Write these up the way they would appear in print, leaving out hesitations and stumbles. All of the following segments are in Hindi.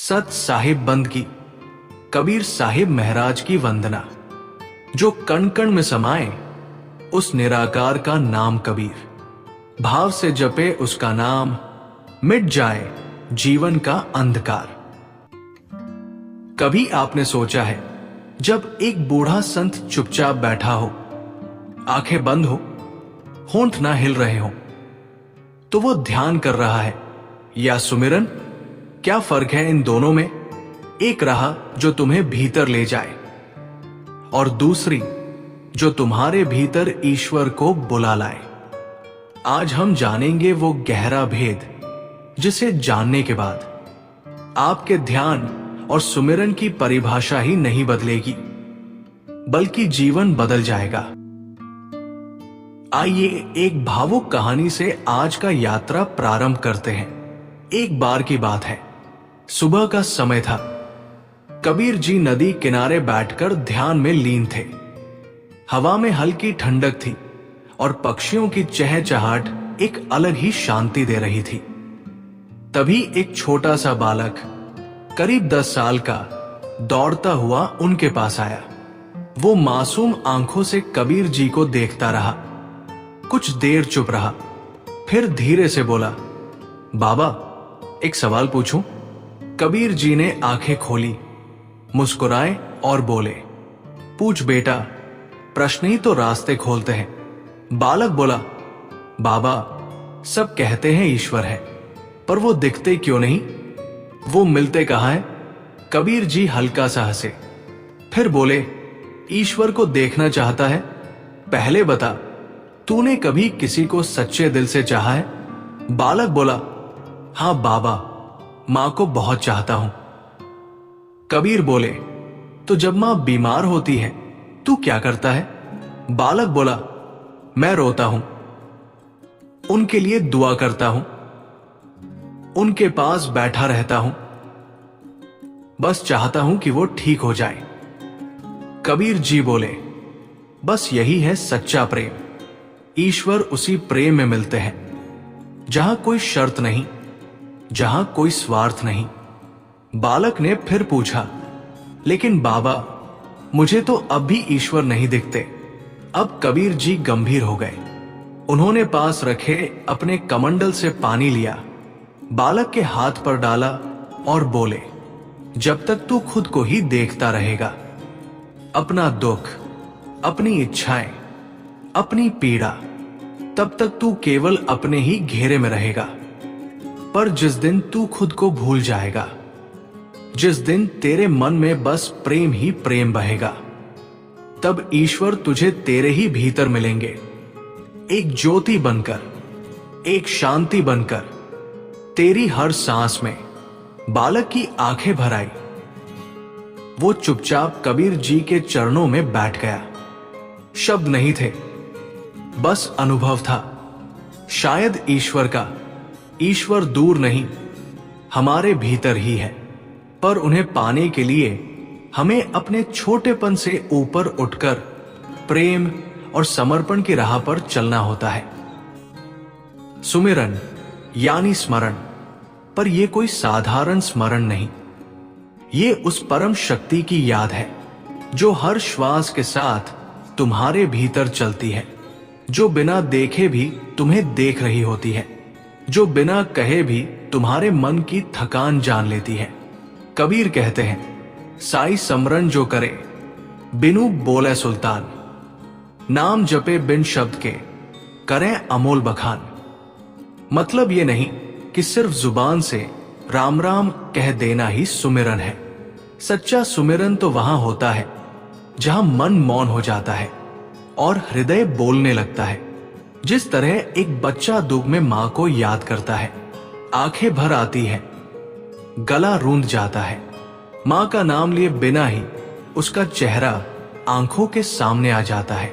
सत साहिब बंद की, कबीर साहिब महराज की वंदना। जो कण कण में समाए उस निराकार का नाम कबीर, भाव से जपे उसका नाम, मिट जाए जीवन का अंधकार। कभी आपने सोचा है जब एक बूढ़ा संत चुपचाप बैठा हो, आंखें बंद हो, होंठ ना हिल रहे हो, तो वो ध्यान कर रहा है या सुमिरन? क्या फर्क है इन दोनों में? एक राह जो तुम्हें भीतर ले जाए और दूसरी जो तुम्हारे भीतर ईश्वर को बुला लाए। आज हम जानेंगे वो गहरा भेद जिसे जानने के बाद आपके ध्यान और सुमिरन की परिभाषा ही नहीं बदलेगी, बल्कि जीवन बदल जाएगा। आइए एक भावुक कहानी से आज का यात्रा प्रारंभ करते हैं। एक बार की बात है, सुबह का समय था। कबीर जी नदी किनारे बैठकर ध्यान में लीन थे। हवा में हल्की ठंडक थी और पक्षियों की चहचहाट एक अलग ही शांति दे रही थी। तभी एक छोटा सा बालक करीब 10 साल का दौड़ता हुआ उनके पास आया। वो मासूम आंखों से कबीर जी को देखता रहा, कुछ देर चुप रहा, फिर धीरे से बोला, बाबा एक सवाल पूछूं? कबीर जी ने आंखें खोली, मुस्कुराए और बोले, पूछ बेटा, प्रश्न ही तो रास्ते खोलते हैं। बालक बोला, बाबा सब कहते हैं ईश्वर है, पर वो दिखते क्यों नहीं? वो मिलते कहाँ है? कबीर जी हल्का सा हंसे, फिर बोले, ईश्वर को देखना चाहता है? पहले बता, तूने कभी किसी को सच्चे दिल से चाहा है? बालक बोला, हां बाबा, मां को बहुत चाहता हूं। कबीर बोले, तो जब मां बीमार होती है तू क्या करता है? बालक बोला, मैं रोता हूं, उनके लिए दुआ करता हूं, उनके पास बैठा रहता हूं, बस चाहता हूं कि वो ठीक हो जाए। कबीर जी बोले, बस यही है सच्चा प्रेम। ईश्वर उसी प्रेम में मिलते हैं जहां कोई शर्त नहीं, जहां कोई स्वार्थ नहीं। बालक ने फिर पूछा, लेकिन बाबा मुझे तो अब भी ईश्वर नहीं दिखते। अब कबीर जी गंभीर हो गए। उन्होंने पास रखे अपने कमंडल से पानी लिया, बालक के हाथ पर डाला और बोले, जब तक तू खुद को ही देखता रहेगा, अपना दुख, अपनी इच्छाएं, अपनी पीड़ा, तब तक तू केवल अपने ही घेरे में रहेगा। पर जिस दिन तू खुद को भूल जाएगा, जिस दिन तेरे मन में बस प्रेम ही प्रेम बहेगा, तब ईश्वर तुझे तेरे ही भीतर मिलेंगे, एक ज्योति बनकर, एक शांति बनकर, तेरी हर सांस में। बालक की आंखें भर आई। वो चुपचाप कबीर जी के चरणों में बैठ गया। शब्द नहीं थे, बस अनुभव था, शायद ईश्वर का। ईश्वर दूर नहीं, हमारे भीतर ही है, पर उन्हें पाने के लिए हमें अपने छोटेपन से ऊपर उठकर प्रेम और समर्पण की राह पर चलना होता है। सुमिरन यानी स्मरण, पर यह कोई साधारण स्मरण नहीं। ये उस परम शक्ति की याद है जो हर श्वास के साथ तुम्हारे भीतर चलती है, जो बिना देखे भी तुम्हें देख रही होती है, जो बिना कहे भी तुम्हारे मन की थकान जान लेती है। कबीर कहते हैं, साई समरन जो करे बिनु बोले सुल्तान, नाम जपे बिन शब्द के करें अमोल बखान। मतलब ये नहीं कि सिर्फ जुबान से राम राम कह देना ही सुमिरन है। सच्चा सुमिरन तो वहां होता है जहां मन मौन हो जाता है और हृदय बोलने लगता है। जिस तरह एक बच्चा दुख में मां को याद करता है, आंखें भर आती है, गला रूंध जाता है, मां का नाम लिए बिना ही उसका चेहरा आंखों के सामने आ जाता है।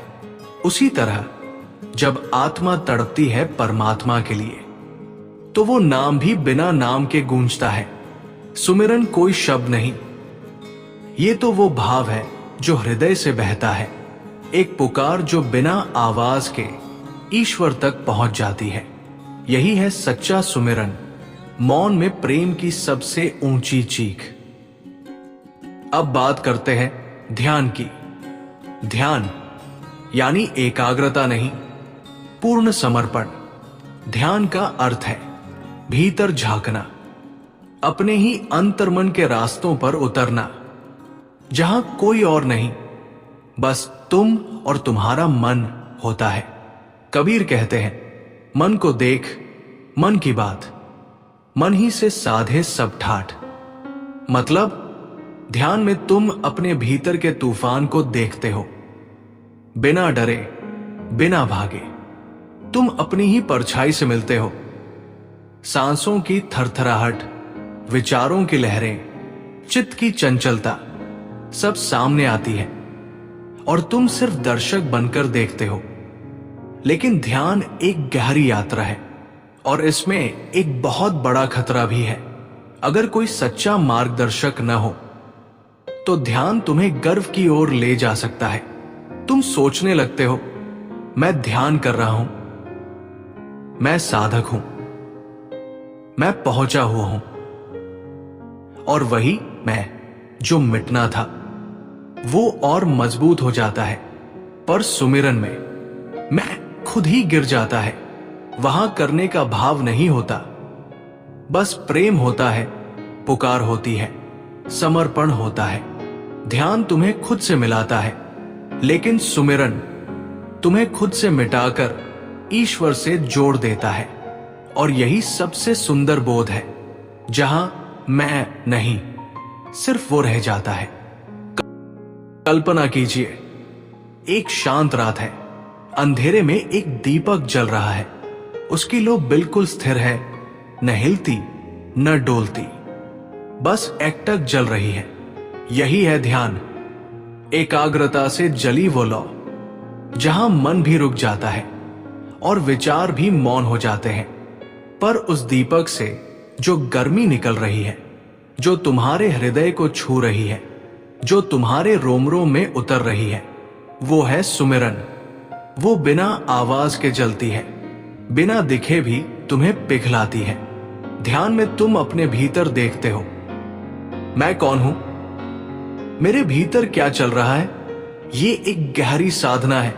उसी तरह जब आत्मा तड़पती है परमात्मा के लिए, तो वो नाम भी बिना नाम के गूंजता है। सुमिरन कोई शब्द नहीं, ये तो वो भाव है जो हृदय से बहता है, एक पुकार जो बिना आवाज के ईश्वर तक पहुंच जाती है। यही है सच्चा सुमिरन, मौन में प्रेम की सबसे ऊंची चीख। अब बात करते हैं ध्यान की। ध्यान यानी एकाग्रता नहीं, पूर्ण समर्पण। ध्यान का अर्थ है भीतर झांकना, अपने ही अंतर्मन के रास्तों पर उतरना, जहां कोई और नहीं, बस तुम और तुम्हारा मन होता है। कबीर कहते हैं, मन को देख, मन की बात, मन ही से साधे सब ठाठ। मतलब ध्यान में तुम अपने भीतर के तूफान को देखते हो, बिना डरे, बिना भागे। तुम अपनी ही परछाई से मिलते हो। सांसों की थरथराहट, विचारों की लहरें, चित्त की चंचलता सब सामने आती है और तुम सिर्फ दर्शक बनकर देखते हो। लेकिन ध्यान एक गहरी यात्रा है और इसमें एक बहुत बड़ा खतरा भी है। अगर कोई सच्चा मार्गदर्शक न हो तो ध्यान तुम्हें गर्व की ओर ले जा सकता है। तुम सोचने लगते हो, मैं ध्यान कर रहा हूं, मैं साधक हूं, मैं पहुंचा हुआ हूं। और वही मैं जो मिटना था वो और मजबूत हो जाता है। पर सुमिरन में मैं खुद ही गिर जाता है। वहां करने का भाव नहीं होता, बस प्रेम होता है, पुकार होती है, समर्पण होता है। ध्यान तुम्हें खुद से मिलाता है, लेकिन सुमिरन तुम्हें खुद से मिटाकर ईश्वर से जोड़ देता है। और यही सबसे सुंदर बोध है, जहां मैं नहीं, सिर्फ वो रह जाता है। कल्पना कीजिए, एक शांत रात है, अंधेरे में एक दीपक जल रहा है। उसकी लो बिल्कुल स्थिर है, न हिलती न डोलती, बस एकटक जल रही है। यही है ध्यान, एकाग्रता से जली वो लौ, जहां मन भी रुक जाता है और विचार भी मौन हो जाते हैं। पर उस दीपक से जो गर्मी निकल रही है, जो तुम्हारे हृदय को छू रही है, जो तुम्हारे रोम रोम में उतर रही है, वो है सुमिरन। वो बिना आवाज के जलती है, बिना दिखे भी तुम्हें पिघलाती है। ध्यान में तुम अपने भीतर देखते हो, मैं कौन हूं, मेरे भीतर क्या चल रहा है। ये एक गहरी साधना है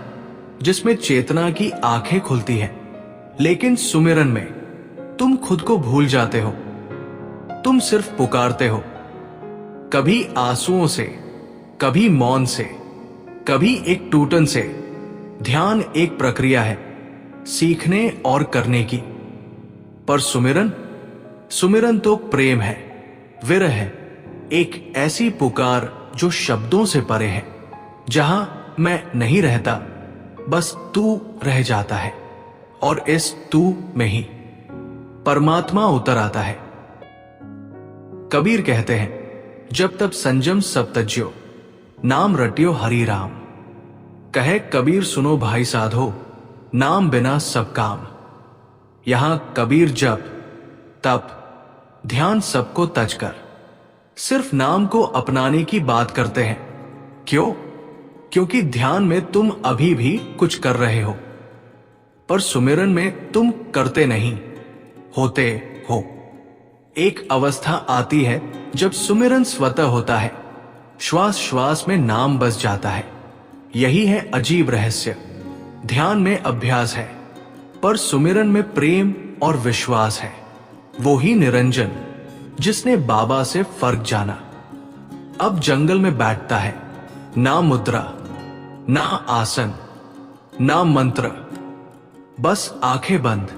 जिसमें चेतना की आंखें खुलती हैं। लेकिन सुमिरन में तुम खुद को भूल जाते हो। तुम सिर्फ पुकारते हो, कभी आंसुओं से, कभी मौन से, कभी एक टूटन से। ध्यान एक प्रक्रिया है, सीखने और करने की। पर सुमिरन तो प्रेम है, विरह है, एक ऐसी पुकार जो शब्दों से परे है, जहां मैं नहीं रहता, बस तू रह जाता है। और इस तू में ही परमात्मा उतर आता है। कबीर कहते हैं, जब तब संजम सब तज्यो, नाम रटियो हरि राम। कहे कबीर सुनो भाई साधो, नाम बिना सब काम। यहां कबीर जप, तप, ध्यान सबको तज कर सिर्फ नाम को अपनाने की बात करते हैं। क्यों? क्योंकि ध्यान में तुम अभी भी कुछ कर रहे हो, पर सुमिरन में तुम करते नहीं, होते हो। एक अवस्था आती है जब सुमिरन स्वतः होता है, श्वास श्वास में नाम बस जाता है। यही है अजीब रहस्य। ध्यान में अभ्यास है, पर सुमिरन में प्रेम और विश्वास है। वो ही निरंजन जिसने बाबा से फर्क जाना, अब जंगल में बैठता है। ना मुद्रा, ना आसन, ना मंत्र, बस आंखें बंद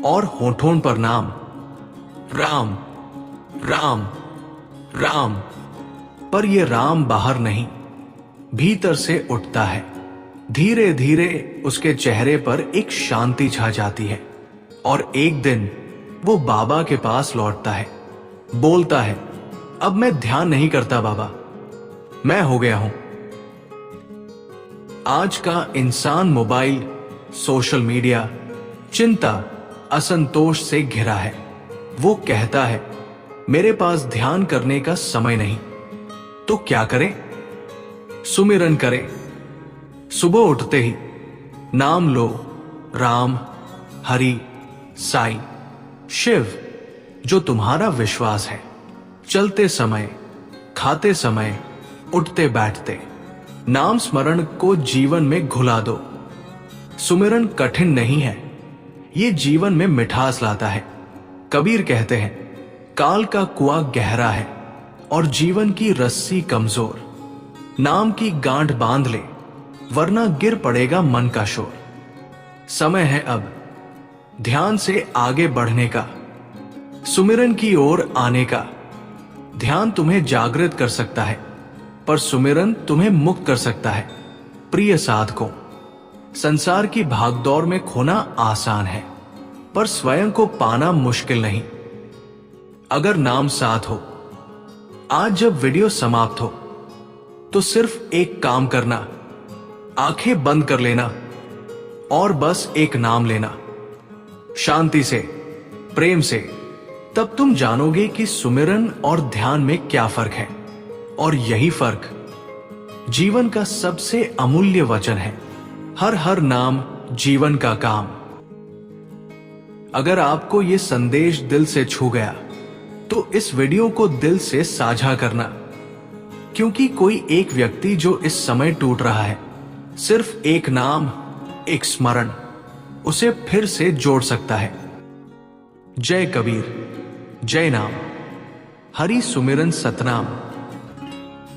और होठों पर नाम, राम राम राम। पर ये राम बाहर नहीं, भीतर से उठता है। धीरे धीरे उसके चेहरे पर एक शांति छा जाती है और एक दिन वो बाबा के पास लौटता है, बोलता है, अब मैं ध्यान नहीं करता बाबा, मैं हो गया हूं। आज का इंसान मोबाइल, सोशल मीडिया, चिंता, असंतोष से घिरा है। वो कहता है, मेरे पास ध्यान करने का समय नहीं। तो क्या करें? सुमिरन करें। सुबह उठते ही नाम लो, राम, हरि, साईं, शिव, जो तुम्हारा विश्वास है। चलते समय, खाते समय, उठते बैठते नाम स्मरण को जीवन में घुला दो। सुमिरन कठिन नहीं है, ये जीवन में मिठास लाता है। कबीर कहते हैं, काल का कुआं गहरा है और जीवन की रस्सी कमजोर। नाम की गांठ बांध ले, वरना गिर पड़ेगा मन का शोर। समय है अब ध्यान से आगे बढ़ने का, सुमिरन की ओर आने का। ध्यान तुम्हें जागृत कर सकता है, पर सुमिरन तुम्हें मुक्त कर सकता है। प्रिय साधकों, संसार की भागदौड़ में खोना आसान है, पर स्वयं को पाना मुश्किल नहीं। अगर नाम साथ हो, आज जब वीडियो समाप्त हो तो सिर्फ एक काम करना, आंखें बंद कर लेना और बस एक नाम लेना, शांति से, प्रेम से। तब तुम जानोगे कि सुमिरन और ध्यान में क्या फर्क है। और यही फर्क जीवन का सबसे अमूल्य वचन है। हर नाम जीवन का काम। अगर आपको यह संदेश दिल से छू गया तो इस वीडियो को दिल से साझा करना, क्योंकि कोई एक व्यक्ति जो इस समय टूट रहा है, सिर्फ एक नाम, एक स्मरण उसे फिर से जोड़ सकता है। जय कबीर, जय नाम, हरि सुमिरन सतनाम।